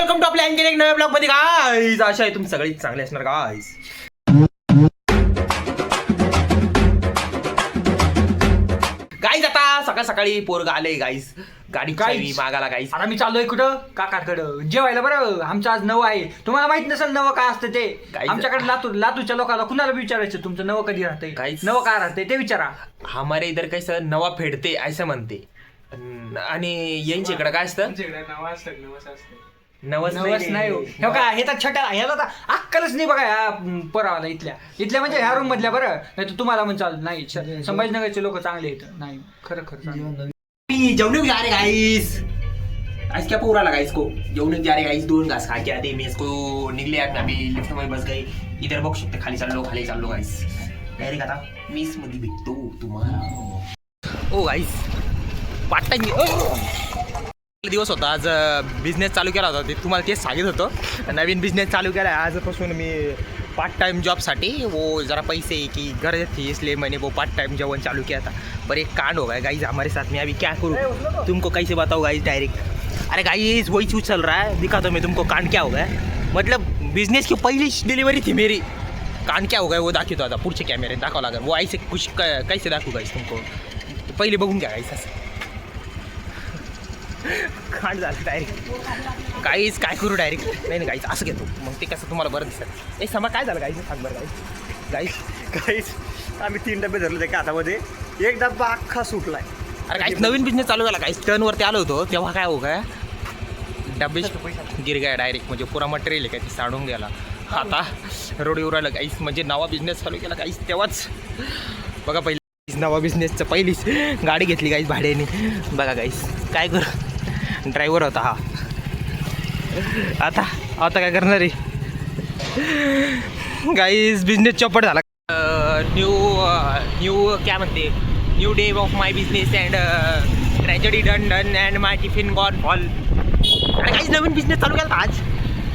Welcome to आपल्या आणखी एक नव्या ब्लॉग मध्ये गाईज. आशा आहे तुम्ही सगळी चांगले असणार गाईज. गाईज आता सकाळ सकाळी पोरग आले गाईज, गाडी चावी मागायला गाईज. आता मी चाललोय कुठं काकाकडं जेवायला. बरं आमचं आज नवं आहे, तुम्हाला माहित नसेल नवं काय असतं ते. आमच्याकडे लातूरच्या लोकांना कुणाला विचारायचं तुमचं नवं कधी राहतंय, नवं काय राहतंय ते विचारा. हमारे इधर कैसं नवा फेडते असं म्हणते. आणि यांच्या इकडं काय असतं नवस नाही हो. हे काय हे तर छटा ह्याला तर अक्कलच नाही बघा ह्या पोरावाला इथल्या म्हणजे ह्या रूम मधल्या. बरं नाही तर तुम्हाला पण चाल नाही. संभाजीनगरचे लोक चांगले आहेत नाही खरं जेवण जा रहे गाइस. आज क्या पूरा लगा इसको जेवण जा रहे गाइस. 2 घास खा के आते मैं इसको निकले अभी लिफ्ट में बस गए. इधर बघू शकते खाली चाललो गाइस. डायरेक्ट आता 20 मध्ये भेटतो तुम्हाला. ओ गाइस पार्ट टाइम दिवस होता. आज बिझनेस चालू केला होता, ते तुम्हाला तेच सांगित होतं. नवीन बिझनेस चालू केला आहे आजपासून मी पार्ट टाइम जॉबसाठी. वो जरा पैसे की गरज थी इसलिए मैंने वो पार्ट टाइम जॉब चालू किया था. पर एक कांड हो गया गाइस हमारे साथ में. अभी क्या करूँ तुमको कैसे बताऊँ गाइस डायरेक्ट. अरे गाइस वही चूज चल रहा है, दिखाता हूँ मैं तुमको कांड क्या हो गया. मतलब बिजनेस की पहली डिलीवरी थी मेरी. कांड क्या हो गया वो दाखवतो आता पुढचे कॅमेरे दाखवा लागेल. वो ऐसे कुछ कैसे दाखवू गाइस तुमको. पहिले बघून घ्या गाइस. असं कांड झालं डायरेक्ट गाईज. काय करू डायरेक्ट नाही गाईज असं घेतो मग ते कसं तुम्हाला बरं दिसत. समा काय झालं गाईज सांग बरं गाईज आम्ही 3 डबे धरले त्या हातामध्ये, एक डब्बा अख्खा सुटलाय. अरे गाईज नवीन बिझनेस चालू झाला गाईज. टर्नवरती आलो होतो तेव्हा काय हो काय डबे गिर गया डायरेक्ट. म्हणजे पुरा मटेरियल आहे काय ते साडून गेला. आता रोडीवर आलं गाईज. म्हणजे नवा बिझनेस चालू केला गाईज तेव्हाच बघा. पहिली नवा बिझनेसचं पहिलीच गाडी घेतली गाईज भाड्याने. बघा गाईज काय करू. ड्रायव्हर होता हा. आता काय करणार आहे गाईज. बिझनेस चौपट झाला. न्यू क्या म्हणते new day of my business and tragedy done and my tiffin gone fall. आणि काहीच नवीन बिझनेस चालू केला आज.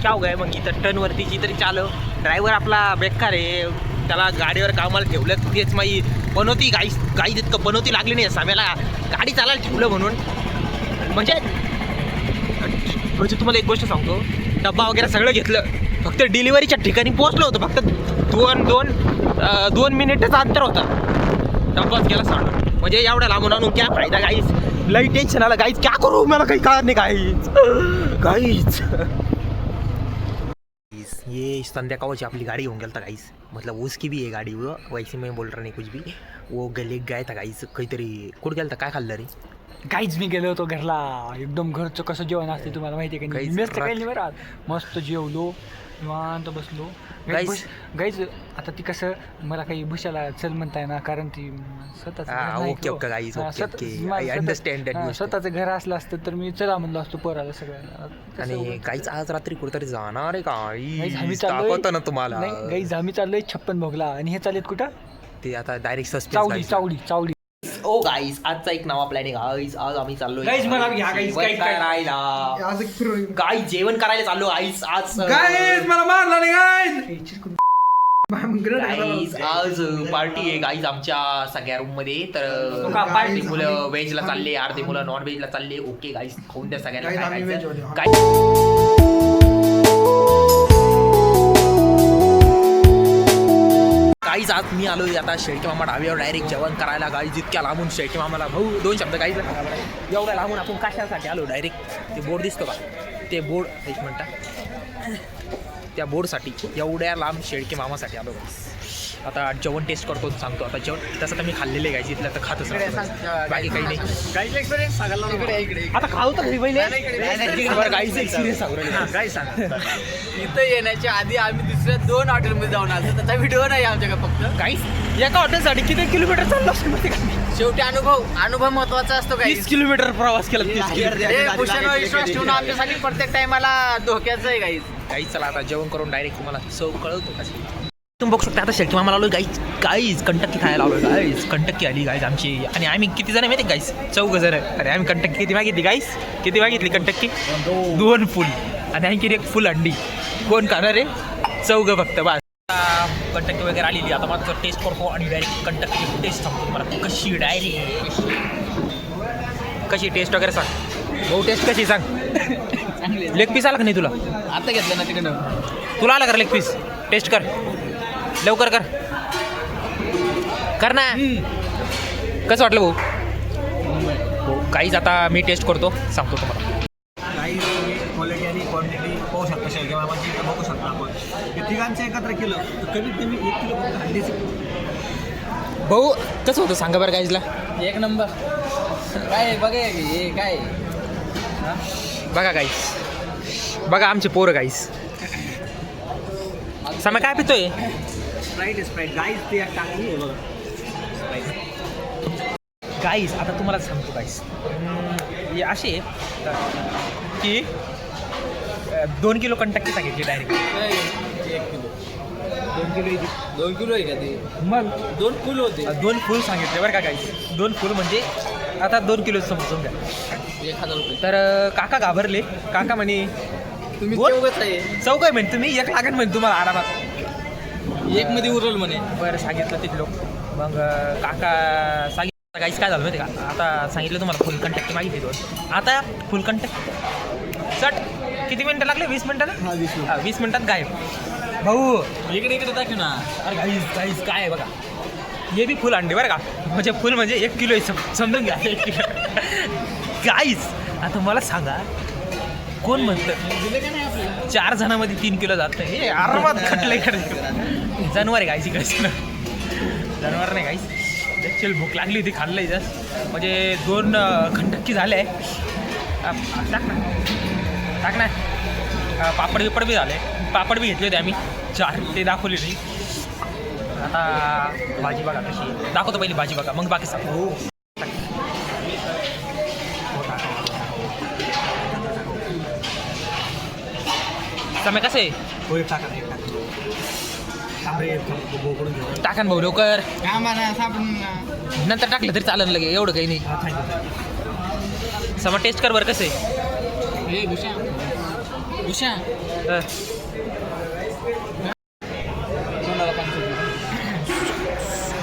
क्या हो गया मग इथं टर्नवरतीची तरी चालव. ड्रायव्हर आपला बेकार आहे, त्याला गाडीवर कामाला ठेवलं तेच माही बनवती गाईज इतकं बनवती लागली नाही साम्याला गाडी चालायला ठेवलं म्हणून. म्हणजे तुम्हाला एक गोष्ट सांगतो, डब्बा वगैरे सगळं घेतलं, फक्त डिलिव्हरीच्या ठिकाणी पोहोचलो होतो. फक्त दोन मिनिटचं अंतर होता, डब्बाच गेला सांडून. म्हणजे एवढ्या लांबून आणून क्या फायदा गाईज. लई टेन्शन आलं गाईज. क्या करू मला काही कळत नाही गाईज. ये संध्याकाळची आपली गाडी घेऊन गेलता गाईज. मतलब उसकी भी है गाडी वो, वैसे मैं बोल रहा नहीं कुछ भी. वो गले गया था गाईज. काहीतरी कुठं गेलता काय खाल्लं रे काहीच. मी गेलो होतो घरला. एकदम घरचं कसं जेवण असते तुम्हाला माहिती आहे का. मेस काही नाही बरं. मस्त जेवलो निवांत बसलो गाईज. आता ती कसं मला काही भुशाला चल म्हणताय ना, कारण ती स्वतःचं घर असलं असतं तर मी चला म्हणलो असतो पोराला सगळ्यांना. आणि काहीच आज रात्री कुठेतरी जाणार आहे का ना तुम्हाला. गाईज आम्ही चाललोय 56 भोगला. आणि हे चालेत कुठं ते आता डायरेक्ट चावडी. ओ गाईज आजचा एक नवा प्लॅन आहे गाईज. आज आम्ही चाललोय गाईज मला घ्या गाईज गाईज जेवण करायला चाललो गाईज. आज गाईज मला मारला नाही गाईज. गाईज आज पार्टी आहे गाईज आमच्या सगळ्या रूम मध्ये. तर अर्धी मुलं व्हेजला चालले, अर्धी मुलं नॉन व्हेजला चालले. ओके गाईज खाऊन द्या सगळ्यांना. गाईज आज मी आलोय आता शेळके मामा ढाब्यावर डायरेक्ट जेवण करायला गाईज. इतक्या लांबून शेळके मामाला भाऊ 2 शब्द गाईज. एवढ्या लांबून आपण कशासाठी आलो डायरेक्ट. ते बोर्ड दिसतो का ते बोर्ड, एक मिनटं, त्या बोर्डसाठी एवढ्या लांब शेळके मामासाठी आलो गाईज. आता जेवण टेस्ट करतो सांगतो. आता जेवण तसं तर मी खाल्लेलं आहे गाईज. इथलं तर खातच बाकी काही नाही. गाईज एक्सपिरियन्स सांगायला आता खाऊ तर घरी पहिले गाईज एक्सपिरियन्स सांगू काय सांगा. इथं येण्याच्या आधी आम्ही दुसऱ्या 2 हॉटेलमध्ये जाऊन आलो. त्याचा व्हिडिओ नाही आमच्याकडे. फक्त गाईज एका हॉटेलसाठी किती किलोमीटर चाललो असतो माहिती का. शेवटी अनुभव महत्वाचा असतो. 30 किलोमीटर प्रवास केला. 30 किलोमीटर भूषणवर विश्वास ठेवून आमच्यासाठी प्रत्येक टायमाला धोक्याचं आहे गाईज. गाईज चला आता जेवण करून डायरेक्ट तुम्हाला चव कळवतो कशी. तुम्ही बघू शकता आता शेळके मामाला आलो गाईज कंटक्की खायला आलो गाईज. कंटक्की आली गाईज आमची. आणि आम्ही किती जण माहिती गाईज 4 जण. अरे आम्ही कंटक्की किती मागितली गाईज. किती मागितली कंटक्की 2 फुल आणि आणखी 1 फुल अंडी. कोण खाणार आहे 4 फक्त बस. कंटक्की वगैरे आलेली. आता माझं टेस्ट करतो आणि डायरेक्ट कंटक्की टेस्ट सांगतो तुम्हाला कशी डायरेक्ट कशी टेस्ट वगैरे सांग भाऊ. टेस्ट कशी सांग. चांगले लेग पीस आला का नाही तुला? आता घेतलं ना तिकडं. तुला आला कर लेग पीस? टेस्ट कर लवकर कर कर ना. कसं वाटलं भाऊ? काहीच आता मी टेस्ट करतो सांगतो तुम्हाला. काही क्वालिटी आणि क्वांटिटी पाहू शकता शेळकेमामाची इथं बघू शकता आपण. हे तिघांचं एकत्र केलं तर कमीत कमी 1 किलो फक्त हंडीचं. भाऊ कसं होतं सांगा बरं गाईजला. एक नंबर. काय बघा हे काय बघा गाईस, बघा आमचे पोरं गाईस. समय काय पितोय? स्प्राईट आहे स्प्राईट. गाईज ते एक टाकली आहे बघा स्प्राईट. गाईस आता तुम्हाला सांगतो गाईस, हे असे की 2 किलो कंटक्की सांगितली डायरेक्ट. 1 किलो 2 किलो 2 किलो आहे का ते? मग 2 फुल होते. 2 फुल सांगितले बरं का गाईस. 2 फुल म्हणजे आता 2 किलो समजून द्या. 1000 रुपये. तर काका घाबरले. काका म्हणे तुम्ही बोल. चौघच आहे. चौघ म्हणे तुम्ही, 1 लागेल म्हणे तुम्हाला आरामात. 1 मध्ये उरल म्हणे. बरं सांगितलं ते लोक. मग काका सांगितलं गाईस काय झालं माहिती का, आता सांगितलं तुम्हाला फुल कंटॅक्ट मागितली 2. आता फुल कंटॅक्ट चट किती मिनटं लागले? 20 मिनटं ना. 20 मिनटात गायब. भाऊ इकडे दाखव ना. अरे गाईस गाईस काय आहे बघा, हे बी फुल अंडे बरं का. म्हणजे फुल म्हणजे 1 किलो आहे समजून घ्या. 1 किलो गाईस. आता मला सांगा कोण म्हणतं 4 जणांमध्ये 3 किलो जात नाही? हे आरामात खटले जनावर आहे गाईस इकडे. जनावर नाही गाईस. चल भूक लागली होती खाल्लं जस्ट. म्हणजे 2 खंडक्की झाले. टाक ना टाक ना. पापड बिपड बी झाले. पापड बी घेतले होते आम्ही 4, ते दाखवले नाही. आता भाजी बघा कशी आहे. दाखवतो पहिली भाजी बघा मग बाकी सांग. हो समय कसं आहे? हो एक टाका एक टाका. थांबरे बोकडून घेऊ. टाका ना भाऊ लवकर. आम्हाला सापडून नंतर टाकलं तरी चालेल लगे, एवढं काही नाही. हा खायचं. समा टेस्ट कर बरं कसं आहे. हे भूषा भूषा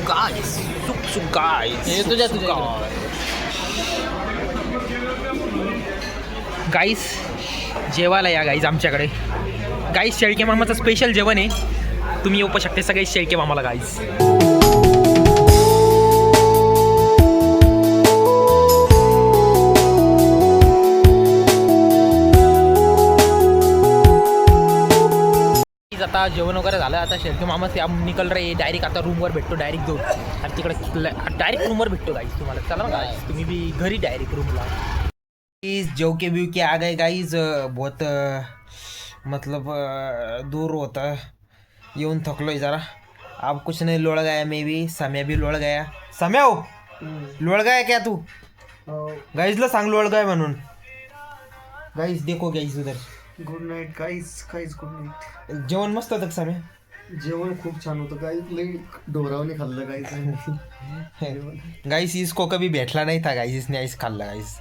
गाईस सुक सुक गाईस. हे तुझ्या गाईस जेवायला या गाईज आमच्याकडे. गाईस शेळके मामाचं स्पेशल जेवण आहे. तुम्ही येऊ पण शकते सगळे शेळके मामाला गाईज. आता जेवण वगैरे झालं. आता शेळके मामा ते आम निकल रे डायरेक्ट. आता रूमवर भेटतो डायरेक्ट जाऊन. आणि तिकडे डायरेक्ट रूमवर भेटतो गाईज तुम्हाला. चला ना गाईज तुम्ही बी घरी डायरेक्ट रूमला. जो के व्यू के आ गए गाइज. बहुत मतलब दूर होता. येऊन थकलोय जरा. अब कुछ नहीं लोड़ गया. मैं भी समय भी लोड़ गया. समय हो लोड़ गया क्या तू? गाईजला सांग लोड़ गया म्हणून. गाईज देखो गाईज उधर. Good night guys. Guys good night. जेवण मस्त होतं समय. जेवण खूप छान होतं गाईज. लई ढोरावने खाल्लं गाईज. गाईस इसको कभी भेटला नहीं था गाईज. इसने आईस खाल्ला गाईज.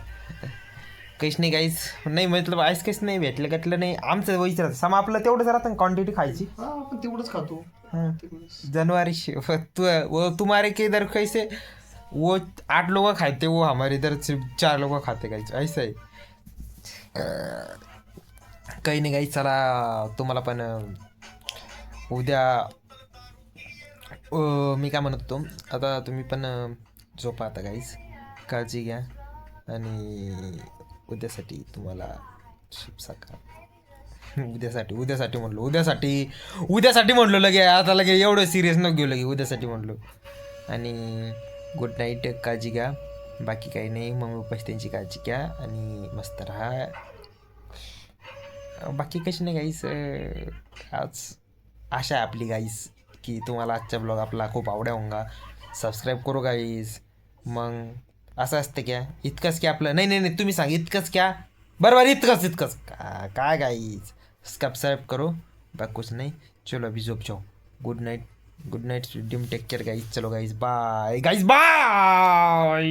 काहीच नाही गाईज. नाही मतलब आईस काहीच नाही भेटलं घेतलं नाही. आमचं वहीच राहतं सम आपलं तेवढंच राहतं क्वांटिटी खायची. हा आपण तेवढंच खातो. जनवरी तुम्हारे के इधर कैसे वो 8 लोग खाते, वो हमारे इधर सिर्फ 4 लोग खाते गाईज. ऐसा आहे. काही नाही गाईज. चला तुम्हाला पण उद्या मी काय म्हणत होतो, आता तुम्ही पण झोपा आता गाईज. काळजी घ्या आणि उद्यासाठी तुम्हाला शुभ सकाळ. उद्यासाठी म्हणलो लगे. आता लगे एवढं सिरियस नको घेऊ लगे. उद्यासाठी म्हणलो. आणि गुड नाईट. काळजी घ्या. बाकी काही नाही. मम्मी पप्पाची त्यांची काळजी घ्या आणि मस्त राहा. बाकी कशी नाही गाईस. आज आशा आहे आपली गाईस की तुम्हाला आजचा ब्लॉग आपला खूप आवडा होगा. सबस्क्राईब करू गाईस. मग असं असतं क्या इतकंच क्या आपलं? नाही तुम्ही सांग इतकंच क्या? बरोबर इतकंच काय गाईज. सबस्क्राईब करो. बाकी कुछ नहीं. चलो अभी झोप जाओ. Good night sweet dream. Take care guys. चलो गाइज बाय गाइज बाय.